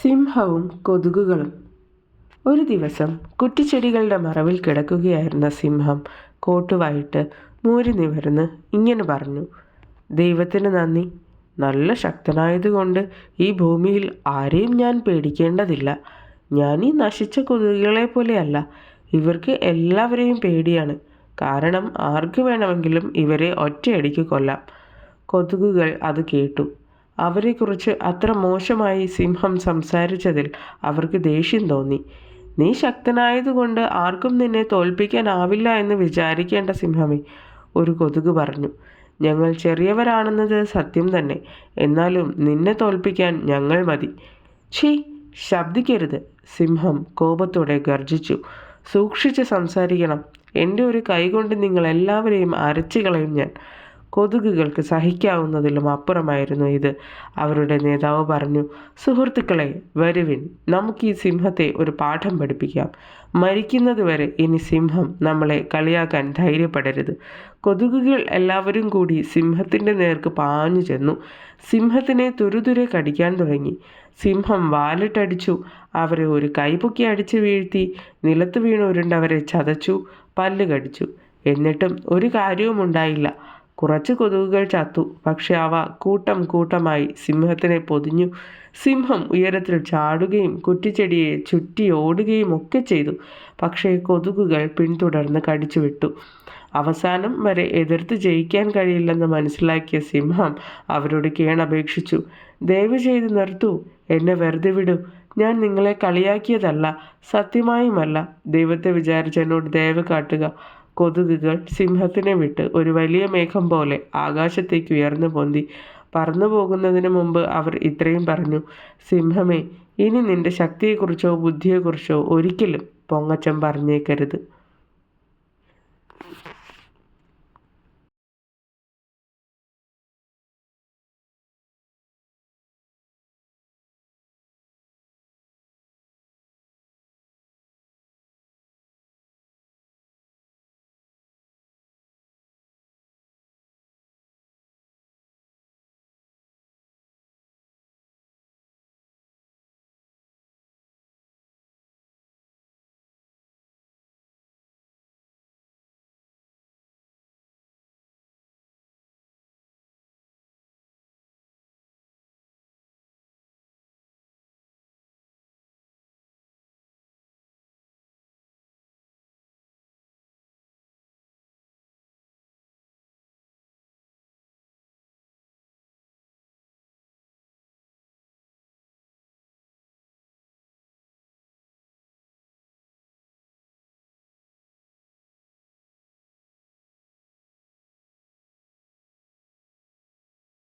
സിംഹവും കൊതുകുകളും. ഒരു ദിവസം കുറ്റിച്ചെടികളുടെ മറവിൽ കിടക്കുകയായിരുന്ന സിംഹം കോട്ടുവായിട്ട് മൂരി നിവർന്ന് ഇങ്ങനെ പറഞ്ഞു: ദൈവത്തിന് നന്ദി, നല്ല ശക്തനായതുകൊണ്ട് ഈ ഭൂമിയിൽ ആരെയും ഞാൻ പേടിക്കേണ്ടതില്ല. ഞാൻ ഈ നശിച്ച കൊതുകുകളെ പോലെയല്ല. ഇവർക്ക് എല്ലാവരെയും പേടിയാണ്. കാരണം ആർക്ക് വേണമെങ്കിലും ഇവരെ ഒറ്റയടിക്ക് കൊല്ലാം. കൊതുകുകൾ അത് കേട്ടു. അവരെക്കുറിച്ച് അത്ര മോശമായി സിംഹം സംസാരിച്ചതിൽ അവർക്ക് ദേഷ്യം തോന്നി. നീ ശക്തനായതുകൊണ്ട് ആർക്കും നിന്നെ തോൽപ്പിക്കാനാവില്ല എന്ന് വിചാരിക്കേണ്ട സിംഹമേ, ഒരു കൊതുക് പറഞ്ഞു. ഞങ്ങൾ ചെറിയവരാണെന്നത് സത്യം തന്നെ, എന്നാലും നിന്നെ തോൽപ്പിക്കാൻ ഞങ്ങൾ മതി. ഛീ, ശബ്ദിക്കരുത്, സിംഹം കോപത്തോടെ ഗർജിച്ചു. സൂക്ഷിച്ച് സംസാരിക്കണം. എൻ്റെ ഒരു കൈകൊണ്ട് നിങ്ങളെല്ലാവരെയും അരച്ചു കളയും ഞാൻ. കൊതുകുകൾക്ക് സഹിക്കാവുന്നതിലും അപ്പുറമായിരുന്നു ഇത്. അവരുടെ നേതാവ് പറഞ്ഞു: സുഹൃത്തുക്കളെ, വരുവിൻ, നമുക്ക് ഈ സിംഹത്തെ ഒരു പാഠം പഠിപ്പിക്കാം. മരിക്കുന്നതുവരെ ഇനി സിംഹം നമ്മളെ കളിയാക്കാൻ ധൈര്യപ്പെടരുത്. കൊതുകുകൾ എല്ലാവരും കൂടി സിംഹത്തിൻ്റെ നേർക്ക് പാഞ്ഞു ചെന്നു. സിംഹത്തിനെ തുരുതുരെ കടിക്കാൻ തുടങ്ങി. സിംഹം വാലിട്ടടിച്ചു. അവരെ ഒരു കൈപൊക്കി അടിച്ചു വീഴ്ത്തി. നിലത്ത് വീണുരുണ്ടവരെ ചതച്ചു, പല്ല് കടിച്ചു. എന്നിട്ടും ഒരു കാര്യവും ഉണ്ടായില്ല. കുറച്ച് കൊതുകുകൾ ചത്തു, പക്ഷെ അവ കൂട്ടം കൂട്ടമായി സിംഹത്തിനെ പൊതിഞ്ഞു. സിംഹം ഉയരത്തിൽ ചാടുകയും കുറ്റിച്ചെടിയെ ചുറ്റി ഓടുകയും ഒക്കെ ചെയ്തു. പക്ഷേ കൊതുകുകൾ പിന്തുടർന്ന് കടിച്ചു വിട്ടു. അവസാനം വരെ എതിർത്ത് ജയിക്കാൻ കഴിയില്ലെന്ന് മനസ്സിലാക്കിയ സിംഹം അവരോട് കേണപേക്ഷിച്ചു: ദയവ് ചെയ്ത് നിർത്തൂ, എന്നെ വെറുതെ വിടൂ. ഞാൻ നിങ്ങളെ കളിയാക്കിയതല്ല, സത്യമായുമല്ല. ദൈവത്തെ വിചാരിച്ച് എന്നോട് ദയവ് കാട്ടുക. കൊതുകുകൾ സിംഹത്തിനെ വിട്ട് ഒരു വലിയ മേഘം പോലെ ആകാശത്തേക്ക് ഉയർന്നു പൊന്തി. പറന്നു പോകുന്നതിന് മുമ്പ് അവർ ഇത്രയും പറഞ്ഞു: സിംഹമേ, ഇനി നിന്റെ ശക്തിയെക്കുറിച്ചോ ബുദ്ധിയെക്കുറിച്ചോ ഒരിക്കലും പൊങ്ങച്ചം പറഞ്ഞേക്കരുത്.